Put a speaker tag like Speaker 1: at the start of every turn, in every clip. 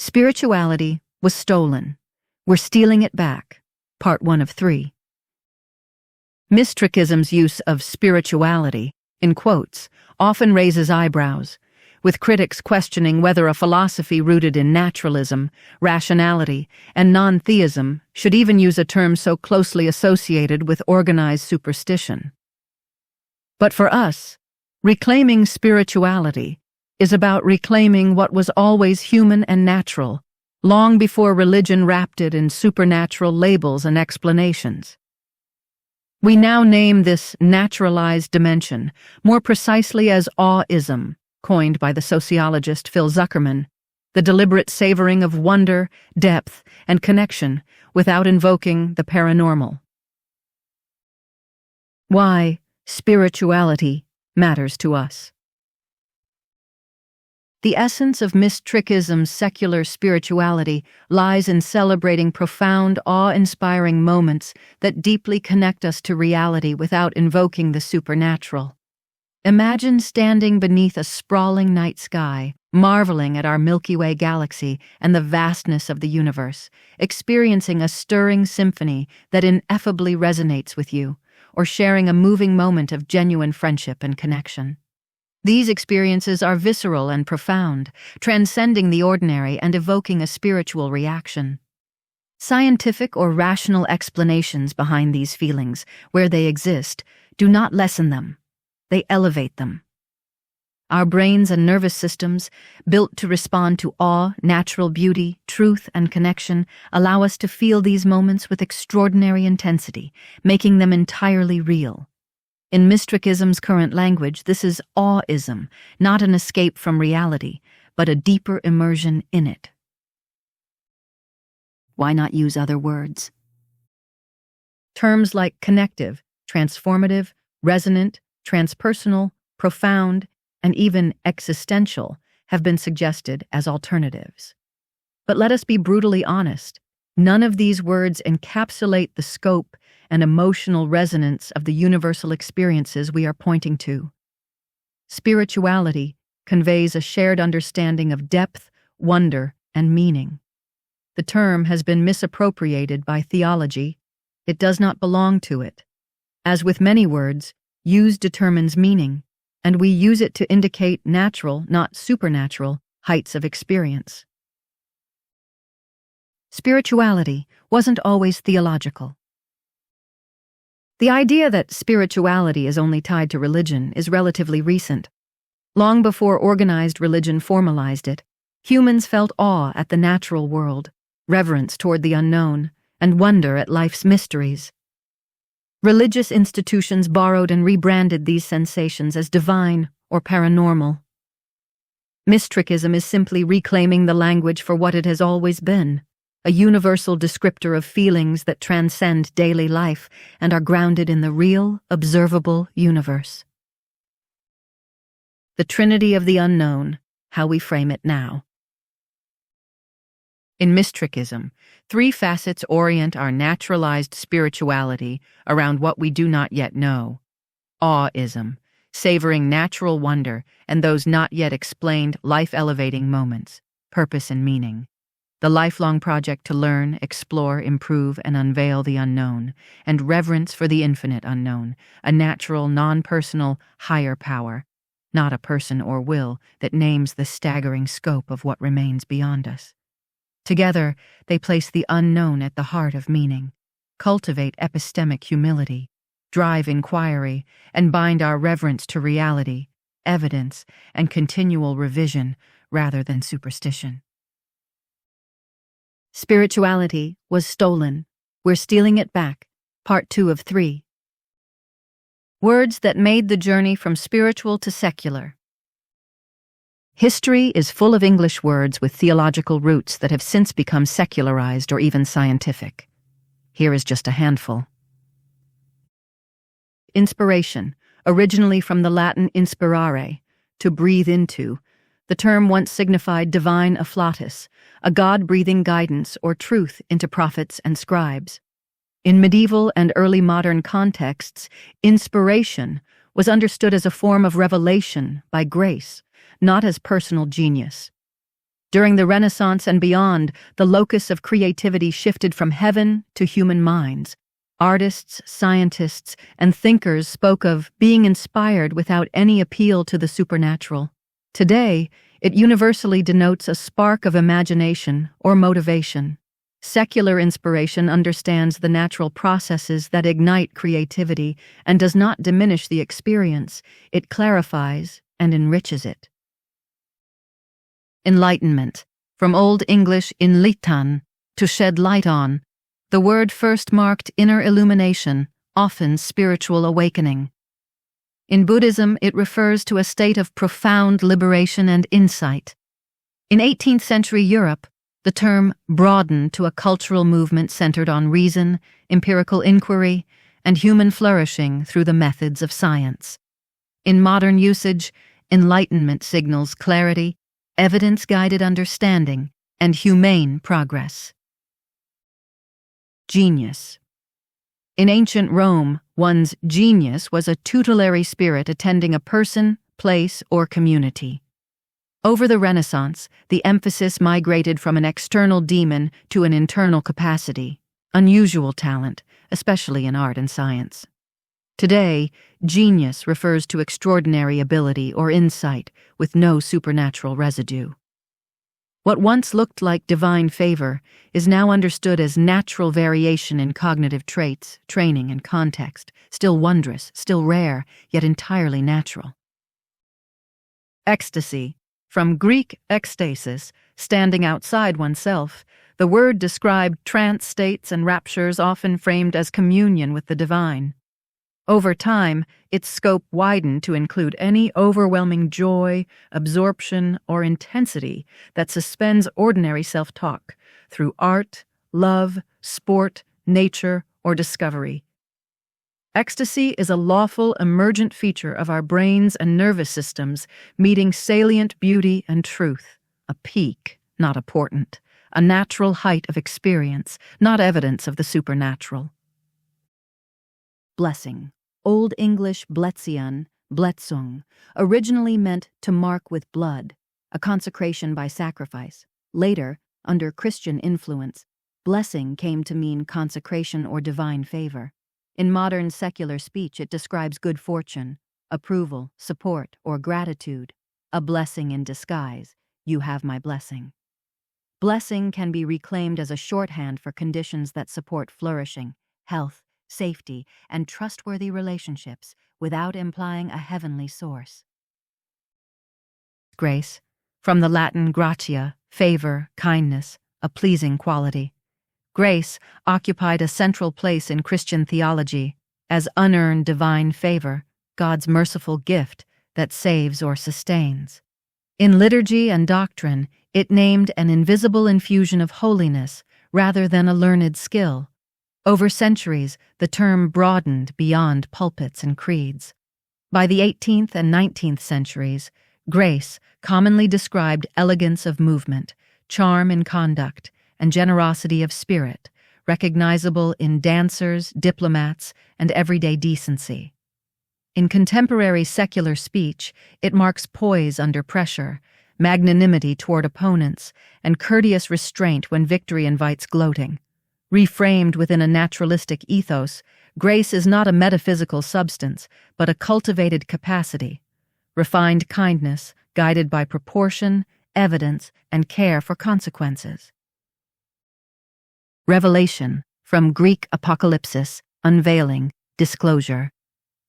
Speaker 1: Spirituality was stolen. We're stealing it back. Part 1 of 3. Mystrikism's use of spirituality, in quotes, often raises eyebrows, with critics questioning whether a philosophy rooted in naturalism, rationality, and non-theism should even use a term so closely associated with organized superstition. But for us, reclaiming spirituality is about reclaiming what was always human and natural, long before religion wrapped it in supernatural labels and explanations. We now name this naturalized dimension more precisely as Aweism, coined by the sociologist Phil Zuckerman, the deliberate savoring of wonder, depth, and connection without invoking the paranormal. Why spirituality matters to us. The essence of Mystrikism's secular spirituality lies in celebrating profound, awe-inspiring moments that deeply connect us to reality without invoking the supernatural. Imagine standing beneath a sprawling night sky, marveling at our Milky Way galaxy and the vastness of the universe, experiencing a stirring symphony that ineffably resonates with you, or sharing a moving moment of genuine friendship and connection. These experiences are visceral and profound, transcending the ordinary and evoking a spiritual reaction. Scientific or rational explanations behind these feelings, where they exist, do not lessen them. They elevate them. Our brains and nervous systems, built to respond to awe, natural beauty, truth, and connection, allow us to feel these moments with extraordinary intensity, making them entirely real. In Mystrikism's current language, this is Aweism, not an escape from reality, but a deeper immersion in it. Why not use other words? Terms like connective, transformative, resonant, transpersonal, profound, and even existential have been suggested as alternatives. But let us be brutally honest. None of these words encapsulate the scope and emotional resonance of the universal experiences we are pointing to. Spirituality conveys a shared understanding of depth, wonder, and meaning. The term has been misappropriated by theology. It does not belong to it. As with many words, use determines meaning, and we use it to indicate natural, not supernatural, heights of experience. Spirituality wasn't always theological. The idea that spirituality is only tied to religion is relatively recent. Long before organized religion formalized it, humans felt awe at the natural world, reverence toward the unknown, and wonder at life's mysteries. Religious institutions borrowed and rebranded these sensations as divine or paranormal. Mystrikism is simply reclaiming the language for what it has always been, a universal descriptor of feelings that transcend daily life and are grounded in the real, observable universe. The Trinity of the Unknown, how we frame it now. In Mystrikism, 3 facets orient our naturalized spirituality around what we do not yet know. Aweism, savoring natural wonder and those not yet explained life-elevating moments, purpose and meaning. The lifelong project to learn, explore, improve, and unveil the unknown, and reverence for the infinite unknown, a natural, non-personal, higher power, not a person or will that names the staggering scope of what remains beyond us. Together, they place the unknown at the heart of meaning, cultivate epistemic humility, drive inquiry, and bind our reverence to reality, evidence, and continual revision rather than superstition. Spirituality was stolen. We're stealing it back. Part 2 of 3. Words that made the journey from spiritual to secular. History is full of English words with theological roots that have since become secularized or even scientific. Here is just a handful. Inspiration, originally from the Latin inspirare, to breathe into. The term once signified divine afflatus, a God-breathing guidance or truth into prophets and scribes. In medieval and early modern contexts, inspiration was understood as a form of revelation by grace, not as personal genius. During the Renaissance and beyond, the locus of creativity shifted from heaven to human minds. Artists, scientists, and thinkers spoke of being inspired without any appeal to the supernatural. Today, it universally denotes a spark of imagination or motivation. Secular inspiration understands the natural processes that ignite creativity and does not diminish the experience. It clarifies and enriches it. Enlightenment, from Old English inlitan, to shed light on. The word first marked inner illumination, often spiritual awakening. In Buddhism, it refers to a state of profound liberation and insight. In 18th century Europe, the term broadened to a cultural movement centered on reason, empirical inquiry, and human flourishing through the methods of science. In modern usage, enlightenment signals clarity, evidence-guided understanding, and humane progress. Genius. In ancient Rome, one's genius was a tutelary spirit attending a person, place, or community. Over the Renaissance, the emphasis migrated from an external demon to an internal capacity, unusual talent, especially in art and science. Today, genius refers to extraordinary ability or insight with no supernatural residue. What once looked like divine favor is now understood as natural variation in cognitive traits, training, and context, still wondrous, still rare, yet entirely natural. Ecstasy. From Greek ekstasis, standing outside oneself, the word described trance states and raptures often framed as communion with the divine. Over time, its scope widened to include any overwhelming joy, absorption, or intensity that suspends ordinary self-talk through art, love, sport, nature, or discovery. Ecstasy is a lawful, emergent feature of our brains and nervous systems, meeting salient beauty and truth, a peak, not a portent, a natural height of experience, not evidence of the supernatural. Blessing. Old English bletzian, bletzung, originally meant to mark with blood, a consecration by sacrifice. Later, under Christian influence, blessing came to mean consecration or divine favor. In modern secular speech, it describes good fortune, approval, support, or gratitude, a blessing in disguise. You have my blessing. Blessing can be reclaimed as a shorthand for conditions that support flourishing, health, safety, and trustworthy relationships without implying a heavenly source. Grace, from the Latin gratia, favor, kindness, a pleasing quality. Grace occupied a central place in Christian theology as unearned divine favor, God's merciful gift that saves or sustains. In liturgy and doctrine, it named an invisible infusion of holiness rather than a learned skill. Over centuries, the term broadened beyond pulpits and creeds. By the 18th and 19th centuries, grace commonly described elegance of movement, charm in conduct, and generosity of spirit, recognizable in dancers, diplomats, and everyday decency. In contemporary secular speech, it marks poise under pressure, magnanimity toward opponents, and courteous restraint when victory invites gloating. Reframed within a naturalistic ethos, grace is not a metaphysical substance, but a cultivated capacity, refined kindness guided by proportion, evidence, and care for consequences. Revelation, from Greek apocalypsis, unveiling, disclosure.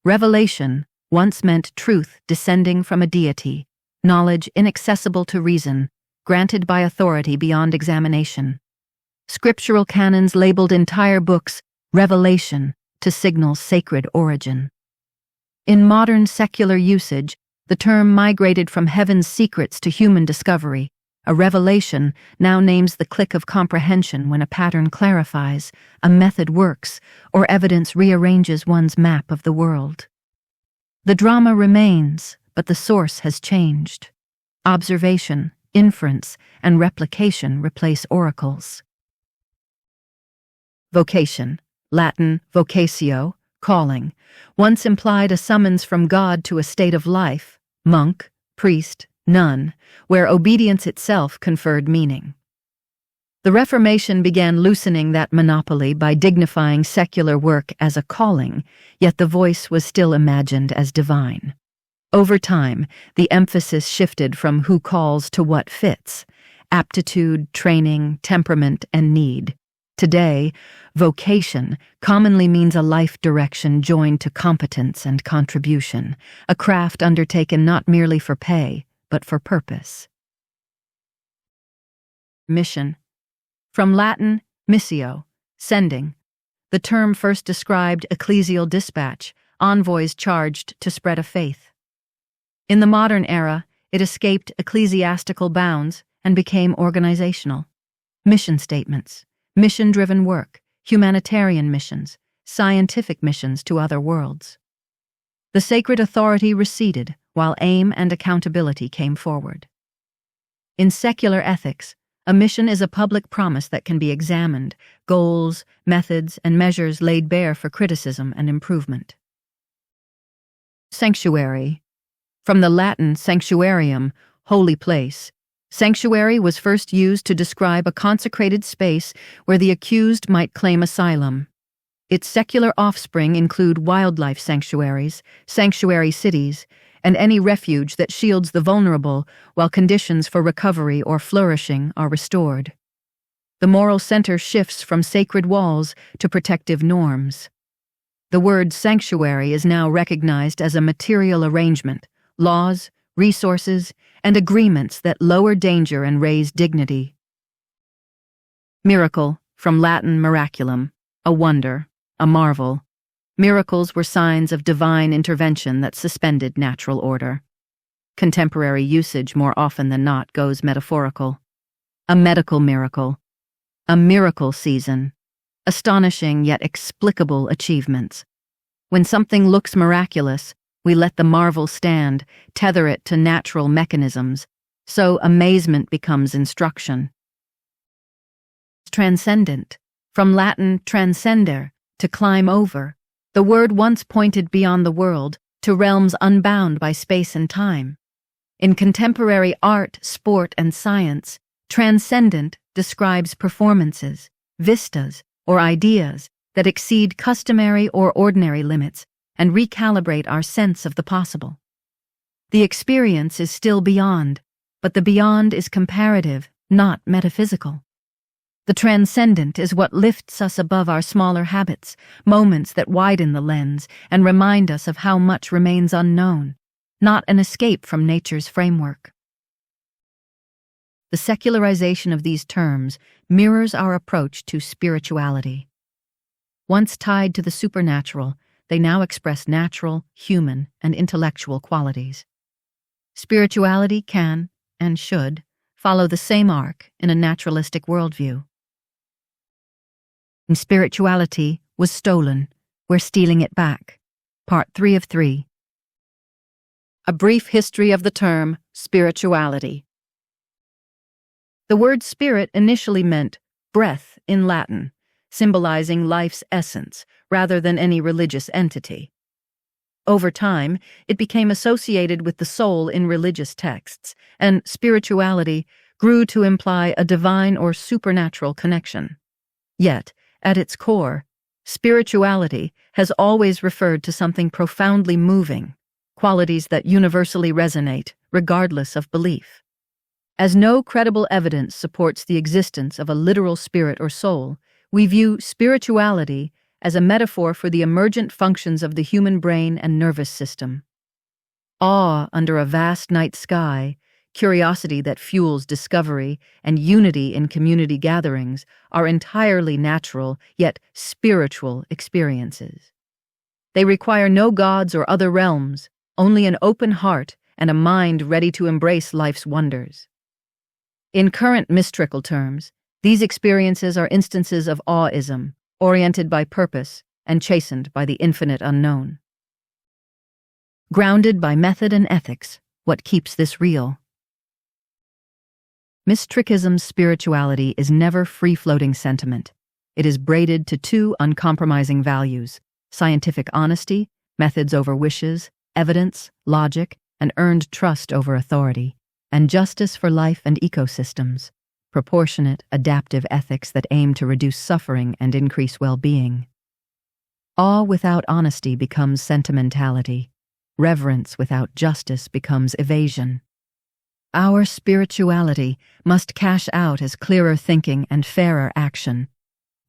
Speaker 1: Revelation once meant truth descending from a deity, knowledge inaccessible to reason, granted by authority beyond examination. Scriptural canons labeled entire books revelation to signal sacred origin. In modern secular usage, the term migrated from heaven's secrets to human discovery. A revelation now names the click of comprehension when a pattern clarifies, a method works, or evidence rearranges one's map of the world. The drama remains, but the source has changed. Observation, inference, and replication replace oracles. Vocation, Latin vocatio, calling, once implied a summons from God to a state of life, monk, priest, None, where obedience itself conferred meaning. The Reformation began loosening that monopoly by dignifying secular work as a calling, yet the voice was still imagined as divine. Over time, the emphasis shifted from who calls to what fits: aptitude, training, temperament, and need. Today, vocation commonly means a life direction joined to competence and contribution, a craft undertaken not merely for pay, but for purpose. Mission. From Latin, missio, sending. The term first described ecclesial dispatch, envoys charged to spread a faith. In the modern era, it escaped ecclesiastical bounds and became organizational. Mission statements, mission-driven work, humanitarian missions, scientific missions to other worlds. The sacred authority receded, while aim and accountability came forward. In secular ethics, a mission is a public promise that can be examined, goals, methods, and measures laid bare for criticism and improvement. Sanctuary. From the Latin sanctuarium, holy place, sanctuary was first used to describe a consecrated space where the accused might claim asylum. Its secular offspring include wildlife sanctuaries, sanctuary cities, and any refuge that shields the vulnerable while conditions for recovery or flourishing are restored. The moral center shifts from sacred walls to protective norms. The word sanctuary is now recognized as a material arrangement, laws, resources, and agreements that lower danger and raise dignity. Miracle, from Latin miraculum, a wonder, a marvel. Miracles were signs of divine intervention that suspended natural order. Contemporary usage more often than not goes metaphorical. A medical miracle. A miracle season. Astonishing yet explicable achievements. When something looks miraculous, we let the marvel stand, tether it to natural mechanisms, so amazement becomes instruction. Transcendent, from Latin transcender, to climb over. The word once pointed beyond the world, to realms unbound by space and time. In contemporary art, sport, and science, transcendent describes performances, vistas, or ideas that exceed customary or ordinary limits and recalibrate our sense of the possible. The experience is still beyond, but the beyond is comparative, not metaphysical. The transcendent is what lifts us above our smaller habits, moments that widen the lens and remind us of how much remains unknown, not an escape from nature's framework. The secularization of these terms mirrors our approach to spirituality. Once tied to the supernatural, they now express natural, human, and intellectual qualities. Spirituality can, and should, follow the same arc in a naturalistic worldview. Spirituality was stolen. We're stealing it back. Part 3 of 3. A brief history of the term spirituality. The word spirit initially meant breath in Latin, symbolizing life's essence rather than any religious entity. Over time, it became associated with the soul in religious texts, and spirituality grew to imply a divine or supernatural connection. Yet, at its core, spirituality has always referred to something profoundly moving, qualities that universally resonate, regardless of belief. As no credible evidence supports the existence of a literal spirit or soul, we view spirituality as a metaphor for the emergent functions of the human brain and nervous system. Awe under a vast night sky, curiosity that fuels discovery, and unity in community gatherings are entirely natural, yet spiritual experiences. They require no gods or other realms, only an open heart and a mind ready to embrace life's wonders. In current mystrikal terms, these experiences are instances of Aweism, oriented by purpose and chastened by the infinite unknown. Grounded by method and ethics, what keeps this real? Mystrikism's spirituality is never free-floating sentiment. It is braided to two uncompromising values: scientific honesty, methods over wishes, evidence, logic, and earned trust over authority. and justice for life and ecosystems, proportionate, adaptive ethics that aim to reduce suffering and increase well-being. Awe without honesty becomes sentimentality. Reverence without justice becomes evasion. Our spirituality must cash out as clearer thinking and fairer action.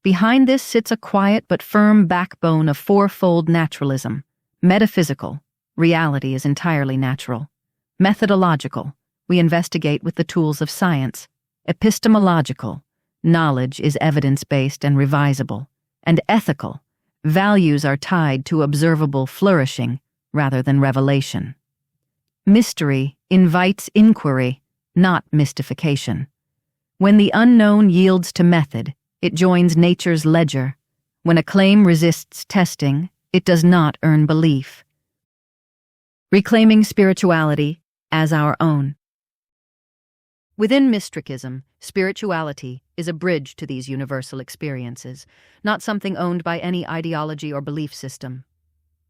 Speaker 1: Behind this sits a quiet but firm backbone of fourfold naturalism. Metaphysical, reality is entirely natural. Methodological, we investigate with the tools of science. Epistemological, knowledge is evidence-based and revisable. And ethical, values are tied to observable flourishing rather than revelation. Mystery invites inquiry, not mystification. When the unknown yields to method, it joins nature's ledger. When a claim resists testing, it does not earn belief. Reclaiming spirituality as our own. Within Mystrikism, spirituality is a bridge to these universal experiences, not something owned by any ideology or belief system.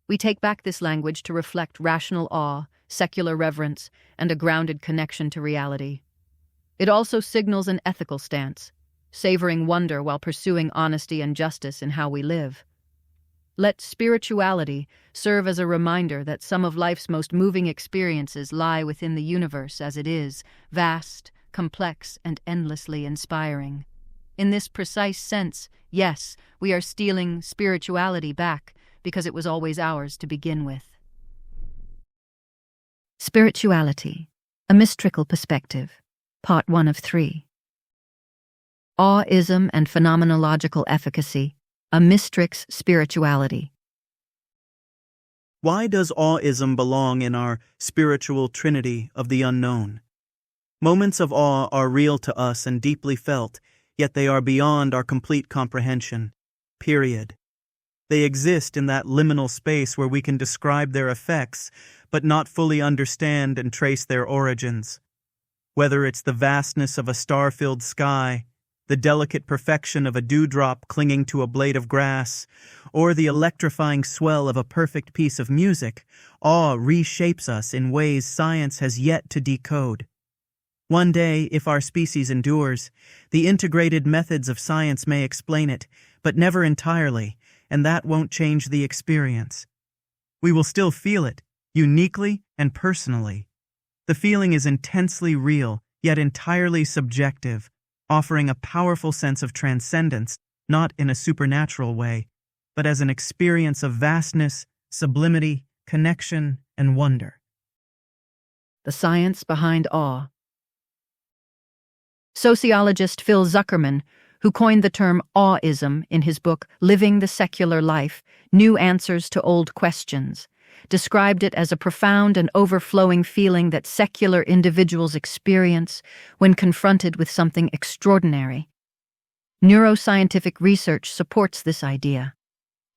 Speaker 1: We take back this language to reflect rational awe, secular reverence, and a grounded connection to reality. It also signals an ethical stance, savoring wonder while pursuing honesty and justice in how we live. Let spirituality serve as a reminder that some of life's most moving experiences lie within the universe as it is, vast, complex, and endlessly inspiring. In this precise sense, yes, we are stealing spirituality back because it was always ours to begin with. Spirituality, a Mystrikal perspective, Part 1 of 3. Aweism and phenomenological efficacy, a Mystrik's spirituality.
Speaker 2: Why does aweism belong in our spiritual trinity of the unknown? Moments of awe are real to us and deeply felt, yet they are beyond our complete comprehension. Period. They exist in that liminal space where we can describe their effects, but not fully understand and trace their origins. Whether it's the vastness of a star-filled sky, the delicate perfection of a dewdrop clinging to a blade of grass, or the electrifying swell of a perfect piece of music, awe reshapes us in ways science has yet to decode. One day, if our species endures, the integrated methods of science may explain it, but never entirely, and that won't change the experience. We will still feel it, uniquely and personally. The feeling is intensely real, yet entirely subjective, offering a powerful sense of transcendence, not in a supernatural way, but as an experience of vastness, sublimity, connection, and wonder.
Speaker 1: The science behind awe. Sociologist Phil Zuckerman, who coined the term Aweism in his book Living the Secular Life, New Answers to Old Questions, described it as a profound and overflowing feeling that secular individuals experience when confronted with something extraordinary. Neuroscientific research supports this idea.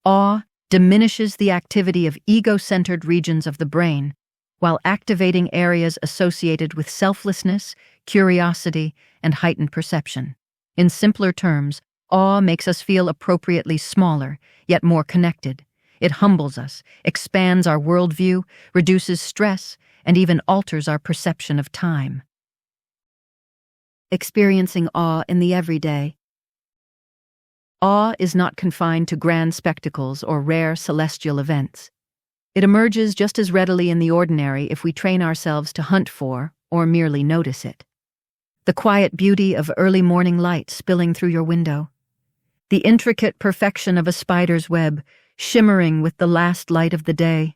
Speaker 1: Awe diminishes the activity of ego-centered regions of the brain, while activating areas associated with selflessness, curiosity, and heightened perception. In simpler terms, awe makes us feel appropriately smaller, yet more connected. It humbles us, expands our worldview, reduces stress, and even alters our perception of time. Experiencing awe in the everyday. Awe is not confined to grand spectacles or rare celestial events. It emerges just as readily in the ordinary if we train ourselves to hunt for or merely notice it. The quiet beauty of early morning light spilling through your window. The intricate perfection of a spider's web shimmering with the last light of the day.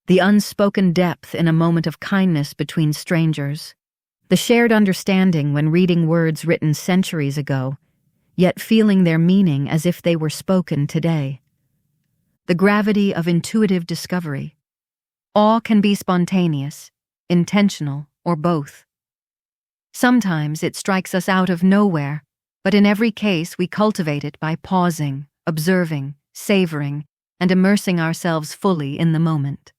Speaker 1: The unspoken depth in a moment of kindness between strangers. The shared understanding when reading words written centuries ago, yet feeling their meaning as if they were spoken today. The gravity of intuitive discovery. Awe can be spontaneous, intentional, or both. Sometimes it strikes us out of nowhere, but in every case we cultivate it by pausing, observing, savoring, and immersing ourselves fully in the moment.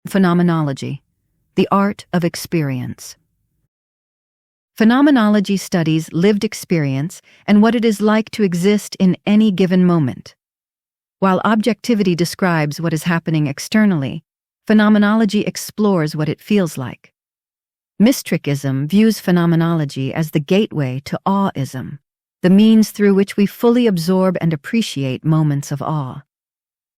Speaker 1: Phenomenology, the art of experience. Phenomenology studies lived experience and what it is like to exist in any given moment. While objectivity describes what is happening externally, phenomenology explores what it feels like. Mystrikism views phenomenology as the gateway to Aweism, the means through which we fully absorb and appreciate moments of awe.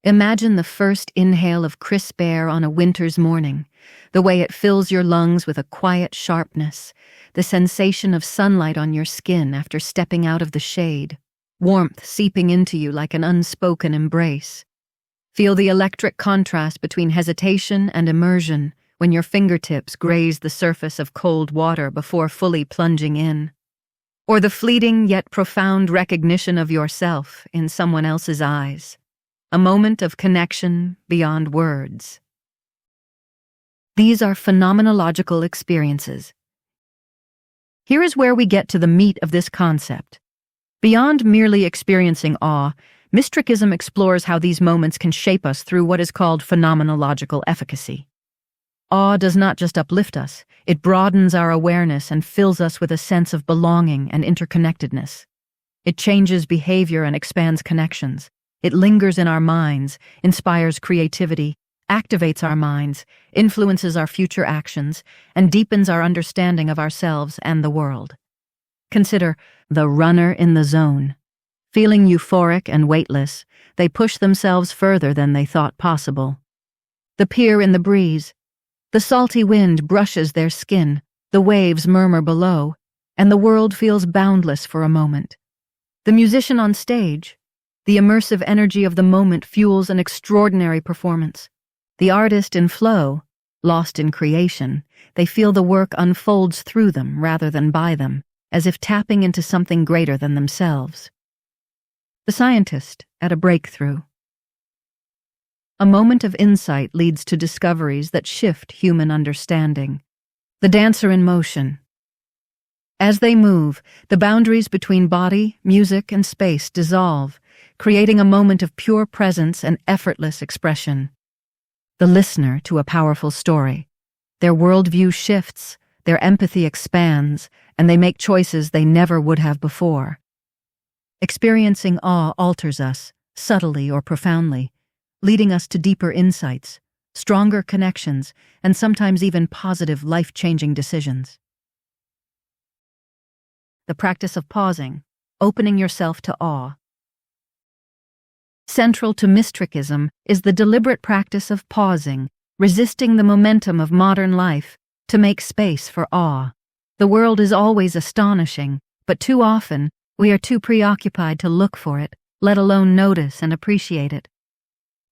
Speaker 1: Imagine the first inhale of crisp air on a winter's morning, the way it fills your lungs with a quiet sharpness, the sensation of sunlight on your skin after stepping out of the shade, warmth seeping into you like an unspoken embrace. Feel the electric contrast between hesitation and immersion when your fingertips graze the surface of cold water before fully plunging in. Or the fleeting yet profound recognition of yourself in someone else's eyes. A moment of connection beyond words. These are phenomenological experiences. Here is where we get to the meat of this concept. Beyond merely experiencing awe, Mystrikism explores how these moments can shape us through what is called phenomenological efficacy. Awe does not just uplift us, it broadens our awareness and fills us with a sense of belonging and interconnectedness. It changes behavior and expands connections. It lingers in our minds, inspires creativity, activates our minds, influences our future actions, and deepens our understanding of ourselves and the world. Consider the runner in the zone. Feeling euphoric and weightless, they push themselves further than they thought possible. The pier in the breeze. The salty wind brushes their skin, the waves murmur below, and the world feels boundless for a moment. The musician on stage. The immersive energy of the moment fuels an extraordinary performance. The artist in flow, lost in creation, they feel the work unfolds through them rather than by them, as if tapping into something greater than themselves. The scientist at a breakthrough. A moment of insight leads to discoveries that shift human understanding. The dancer in motion. As they move, the boundaries between body, music, and space dissolve, creating a moment of pure presence and effortless expression. The listener to a powerful story. Their worldview shifts, their empathy expands, and they make choices they never would have before. Experiencing awe alters us, subtly or profoundly, leading us to deeper insights, stronger connections, and sometimes even positive, life-changing decisions. The practice of pausing, opening yourself to awe. Central to Mystrikism is the deliberate practice of pausing, resisting the momentum of modern life to make space for awe. The world is always astonishing, but too often we are too preoccupied to look for it, let alone notice and appreciate it.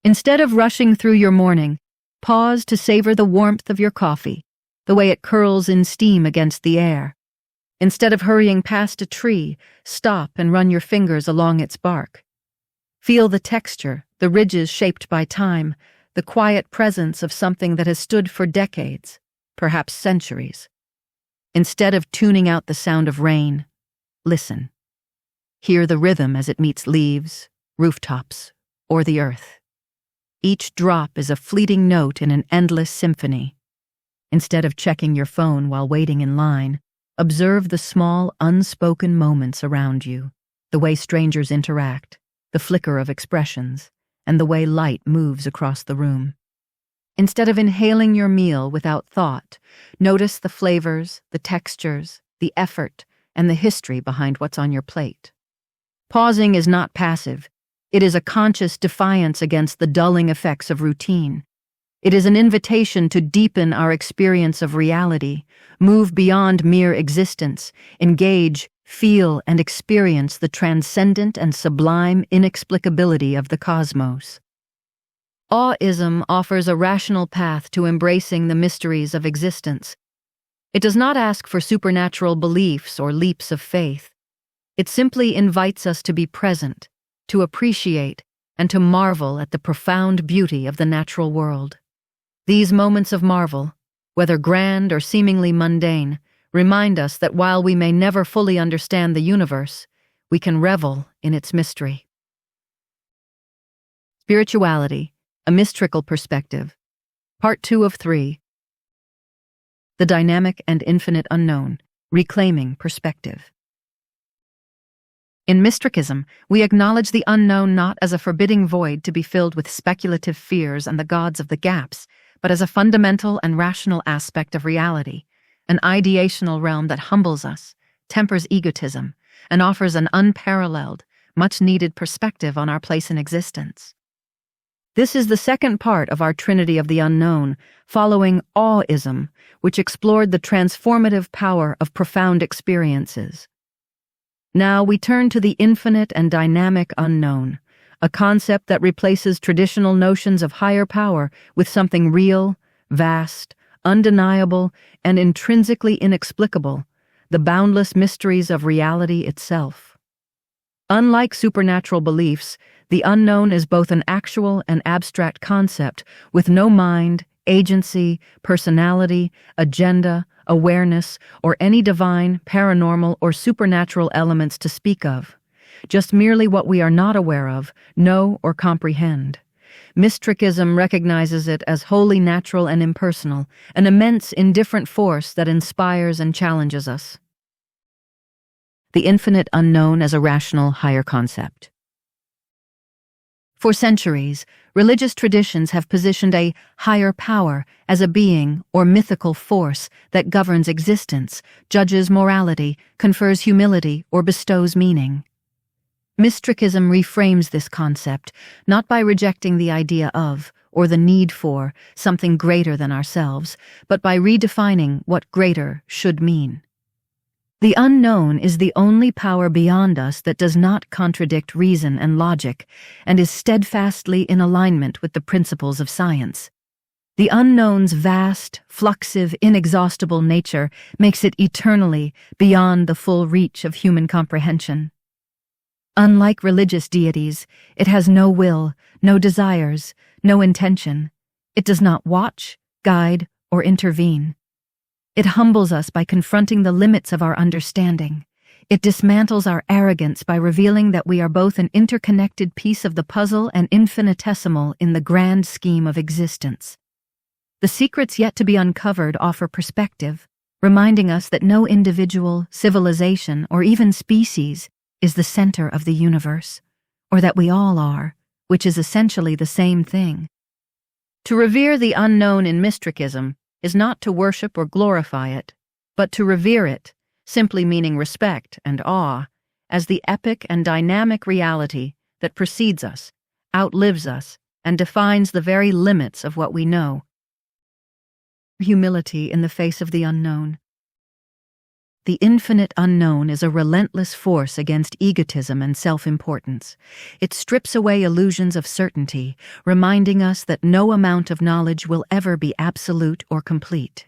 Speaker 1: Instead of rushing through your morning, pause to savor the warmth of your coffee, the way it curls in steam against the air. Instead of hurrying past a tree, stop and run your fingers along its bark. Feel the texture, the ridges shaped by time, the quiet presence of something that has stood for decades, perhaps centuries. Instead of tuning out the sound of rain, listen. Hear the rhythm as it meets leaves, rooftops, or the earth. Each drop is a fleeting note in an endless symphony. Instead of checking your phone while waiting in line, observe the small, unspoken moments around you, the way strangers interact, the flicker of expressions, and the way light moves across the room. Instead of inhaling your meal without thought, notice the flavors, the textures, the effort, and the history behind what's on your plate. Pausing is not passive. It is a conscious defiance against the dulling effects of routine. It is an invitation to deepen our experience of reality, move beyond mere existence, engage, feel, and experience the transcendent and sublime inexplicability of the cosmos. Aweism offers a rational path to embracing the mysteries of existence. It does not ask for supernatural beliefs or leaps of faith. It simply invites us to be present, to appreciate, and to marvel at the profound beauty of the natural world. These moments of marvel, whether grand or seemingly mundane, remind us that while we may never fully understand the universe, we can revel in its mystery. Spirituality, a Mystrikal perspective. Part 2 of 3. The dynamic and infinite unknown, reclaiming perspective. In Mystrikism, we acknowledge the unknown not as a forbidding void to be filled with speculative fears and the gods of the gaps, but as a fundamental and rational aspect of reality, an ideational realm that humbles us, tempers egotism, and offers an unparalleled, much-needed perspective on our place in existence. This is the second part of our Trinity of the Unknown, following Aweism, which explored the transformative power of profound experiences. Now we turn to the infinite and dynamic unknown, a concept that replaces traditional notions of higher power with something real, vast, undeniable, and intrinsically inexplicable, the boundless mysteries of reality itself. Unlike supernatural beliefs, the unknown is both an actual and abstract concept with no mind, agency, personality, agenda, awareness, or any divine, paranormal, or supernatural elements to speak of. Just merely what we are not aware of, know, or comprehend. Mystrikism recognizes it as wholly natural and impersonal, an immense, indifferent force that inspires and challenges us. The infinite unknown as a rational, higher concept. For centuries, religious traditions have positioned a higher power as a being or mythical force that governs existence, judges morality, confers humility, or bestows meaning. Mystrikism reframes this concept, not by rejecting the idea of, or the need for, something greater than ourselves, but by redefining what greater should mean. The unknown is the only power beyond us that does not contradict reason and logic, and is steadfastly in alignment with the principles of science. The unknown's vast, fluxive, inexhaustible nature makes it eternally beyond the full reach of human comprehension. Unlike religious deities, it has no will, no desires, no intention. It does not watch, guide, or intervene. It humbles us by confronting the limits of our understanding. It dismantles our arrogance by revealing that we are both an interconnected piece of the puzzle and infinitesimal in the grand scheme of existence. The secrets yet to be uncovered offer perspective, reminding us that no individual, civilization, or even species is the center of the universe, or that we all are, which is essentially the same thing. To revere the unknown in Mystrikism is not to worship or glorify it, but to revere it, simply meaning respect and awe, as the epic and dynamic reality that precedes us, outlives us, and defines the very limits of what we know. Humility in the face of the unknown. The infinite unknown is a relentless force against egotism and self-importance. It strips away illusions of certainty, reminding us that no amount of knowledge will ever be absolute or complete.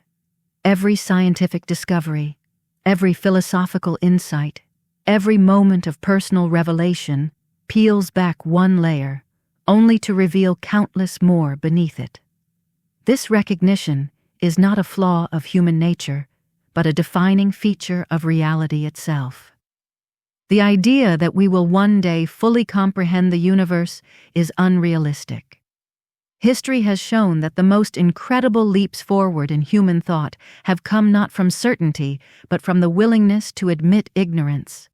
Speaker 1: Every scientific discovery, every philosophical insight, every moment of personal revelation peels back one layer, only to reveal countless more beneath it. This recognition is not a flaw of human nature, but a defining feature of reality itself. The idea that we will one day fully comprehend the universe is unrealistic. History has shown that the most incredible leaps forward in human thought have come not from certainty, but from the willingness to admit ignorance.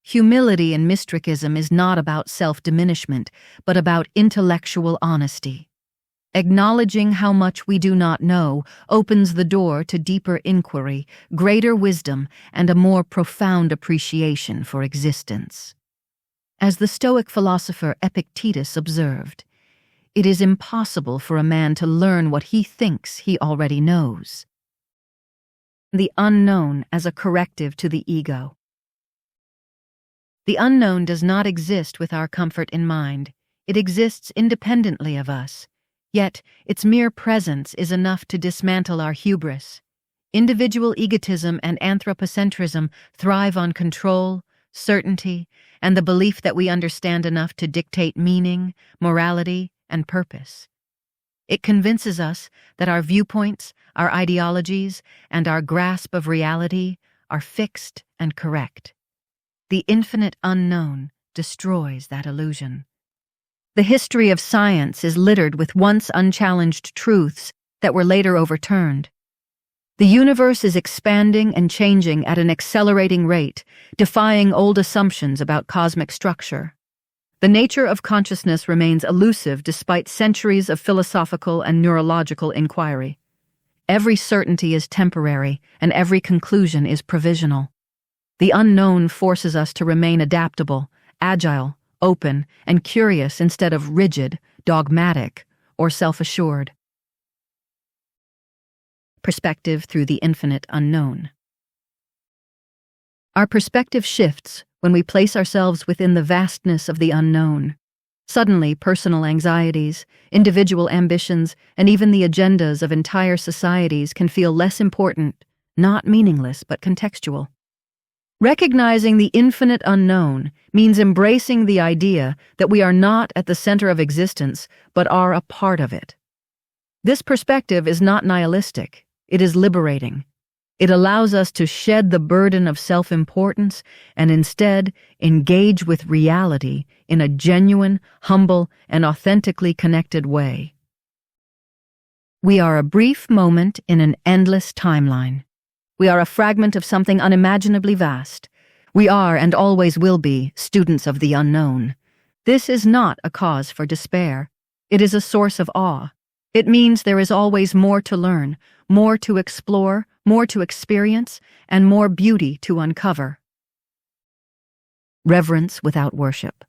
Speaker 1: Humility in Mystrikism is not about self-diminishment, but about intellectual honesty. Acknowledging how much we do not know opens the door to deeper inquiry, greater wisdom, and a more profound appreciation for existence. As the Stoic philosopher Epictetus observed, it is impossible for a man to learn what he thinks he already knows. The unknown as a corrective to the ego. The unknown does not exist with our comfort in mind. It exists independently of us. Yet, its mere presence is enough to dismantle our hubris. Individual egotism and anthropocentrism thrive on control, certainty, and the belief that we understand enough to dictate meaning, morality, and purpose. It convinces us that our viewpoints, our ideologies, and our grasp of reality are fixed and correct. The infinite unknown destroys that illusion. The history of science is littered with once unchallenged truths that were later overturned. The universe is expanding and changing at an accelerating rate, defying old assumptions about cosmic structure. The nature of consciousness remains elusive despite centuries of philosophical and neurological inquiry. Every certainty is temporary, and every conclusion is provisional. The unknown forces us to remain adaptable, agile, open, and curious instead of rigid, dogmatic, or self-assured. Perspective through the infinite unknown. Our perspective shifts when we place ourselves within the vastness of the unknown. Suddenly, personal anxieties, individual ambitions, and even the agendas of entire societies can feel less important, not meaningless, but contextual. Recognizing the infinite unknown means embracing the idea that we are not at the center of existence, but are a part of it. This perspective is not nihilistic, it is liberating. It allows us to shed the burden of self-importance and instead engage with reality in a genuine, humble, and authentically connected way. We are a brief moment in an endless timeline. We are a fragment of something unimaginably vast. We are and always will be students of the unknown. This is not a cause for despair. It is a source of awe. It means there is always more to learn, more to explore, more to experience, and more beauty to uncover. Reverence without worship.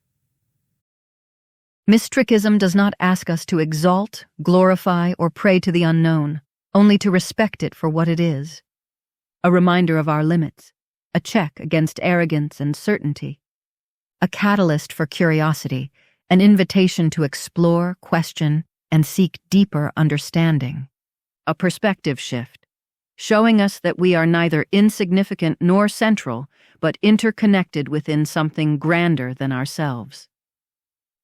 Speaker 1: Mystrikism does not ask us to exalt, glorify, or pray to the unknown, only to respect it for what it is. A reminder of our limits, a check against arrogance and certainty, a catalyst for curiosity, an invitation to explore, question, and seek deeper understanding. A perspective shift, showing us that we are neither insignificant nor central, but interconnected within something grander than ourselves.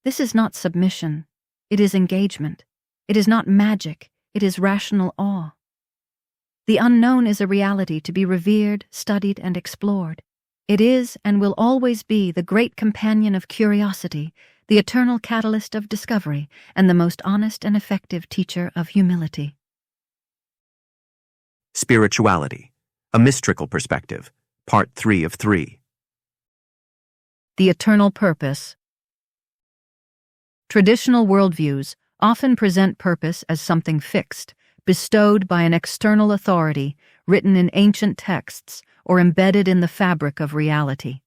Speaker 1: This is not submission, it is engagement. It is not magic, it is rational awe. The unknown is a reality to be revered, studied, and explored. It is and will always be the great companion of curiosity, the eternal catalyst of discovery, and the most honest and effective teacher of humility.
Speaker 3: Spirituality, a Mystrikal perspective, Part 3 of 3.
Speaker 1: The eternal purpose. Traditional worldviews often present purpose as something fixed, bestowed by an external authority, written in ancient texts, or embedded in the fabric of reality.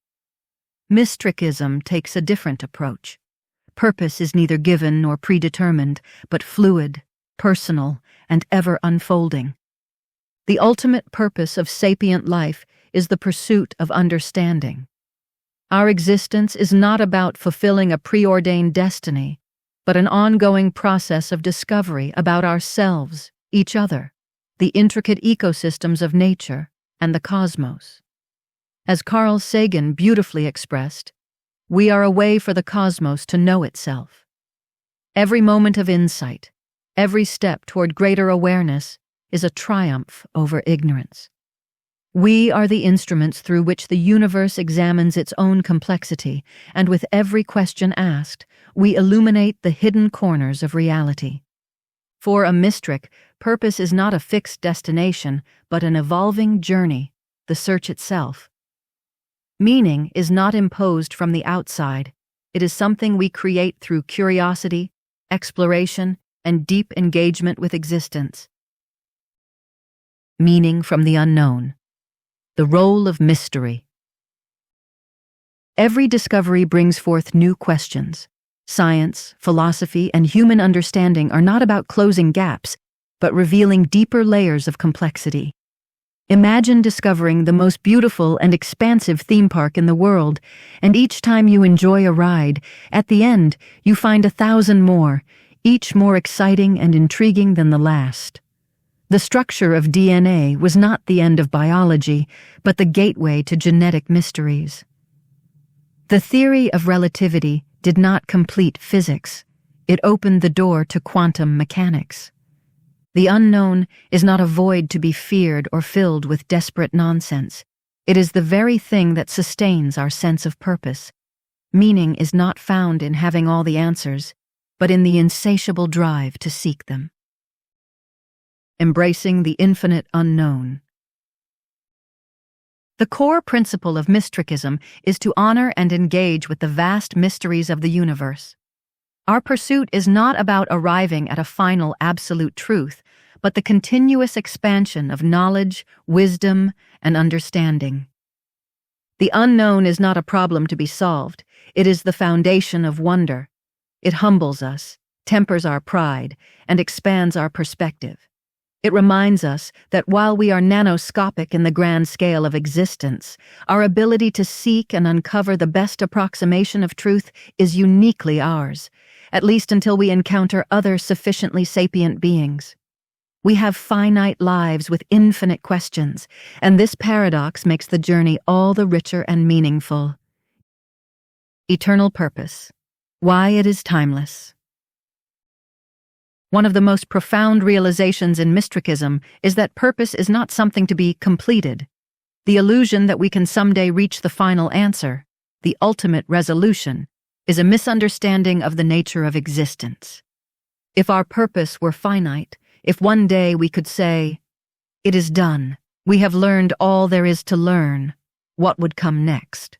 Speaker 1: Mystrikism takes a different approach. Purpose is neither given nor predetermined, but fluid, personal, and ever unfolding. The ultimate purpose of sapient life is the pursuit of understanding. Our existence is not about fulfilling a preordained destiny, but an ongoing process of discovery about ourselves, each other, the intricate ecosystems of nature, and the cosmos. As Carl Sagan beautifully expressed, we are a way for the cosmos to know itself. Every moment of insight, every step toward greater awareness, is a triumph over ignorance. We are the instruments through which the universe examines its own complexity, and with every question asked, we illuminate the hidden corners of reality. For a Mystrik, purpose is not a fixed destination, but an evolving journey, the search itself. Meaning is not imposed from the outside. It is something we create through curiosity, exploration, and deep engagement with existence. Meaning from the unknown. The role of mystery. Every discovery brings forth new questions. Science, philosophy, and human understanding are not about closing gaps, but revealing deeper layers of complexity. Imagine discovering the most beautiful and expansive theme park in the world, and each time you enjoy a ride, at the end, you find 1,000 more, each more exciting and intriguing than the last. The structure of DNA was not the end of biology, but the gateway to genetic mysteries. The theory of relativity did not complete physics. It opened the door to quantum mechanics. The unknown is not a void to be feared or filled with desperate nonsense. It is the very thing that sustains our sense of purpose. Meaning is not found in having all the answers, but in the insatiable drive to seek them. Embracing the infinite unknown. The core principle of Mystrikism is to honor and engage with the vast mysteries of the universe. Our pursuit is not about arriving at a final absolute truth, but the continuous expansion of knowledge, wisdom, and understanding. The unknown is not a problem to be solved. It is the foundation of wonder. It humbles us, tempers our pride, and expands our perspective. It reminds us that while we are nanoscopic in the grand scale of existence, our ability to seek and uncover the best approximation of truth is uniquely ours, at least until we encounter other sufficiently sapient beings. We have finite lives with infinite questions, and this paradox makes the journey all the richer and meaningful. Eternal purpose. Why it is timeless. One of the most profound realizations in Mystrikism is that purpose is not something to be completed. The illusion that we can someday reach the final answer, the ultimate resolution, is a misunderstanding of the nature of existence. If our purpose were finite, if one day we could say, "It is done, we have learned all there is to learn," what would come next?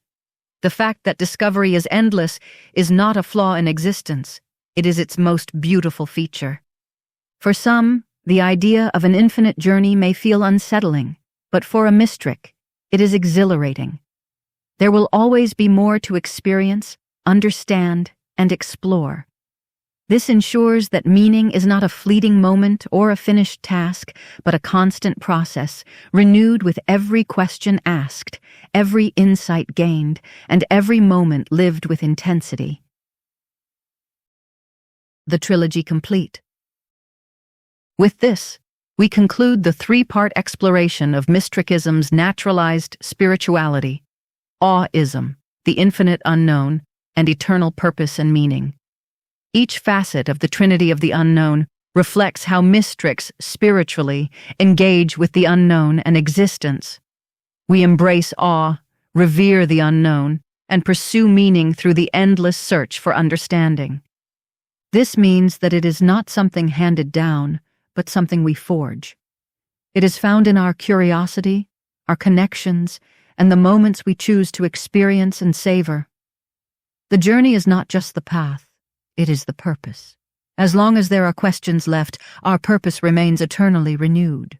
Speaker 1: The fact that discovery is endless is not a flaw in existence, it is its most beautiful feature. For some, the idea of an infinite journey may feel unsettling, but for a Mystrik, it is exhilarating. There will always be more to experience, understand, and explore. This ensures that meaning is not a fleeting moment or a finished task, but a constant process, renewed with every question asked, every insight gained, and every moment lived with intensity. The trilogy complete. With this, we conclude the three-part exploration of Mystrikism's naturalized spirituality, Aweism, the infinite unknown, and eternal purpose and meaning. Each facet of the Trinity of the Unknown reflects how Mystriks spiritually engage with the unknown and existence. We embrace awe, revere the unknown, and pursue meaning through the endless search for understanding. This means that it is not something handed down, but something we forge. It is found in our curiosity, our connections, and the moments we choose to experience and savor. The journey is not just the path, it is the purpose. As long as there are questions left, our purpose remains eternally renewed.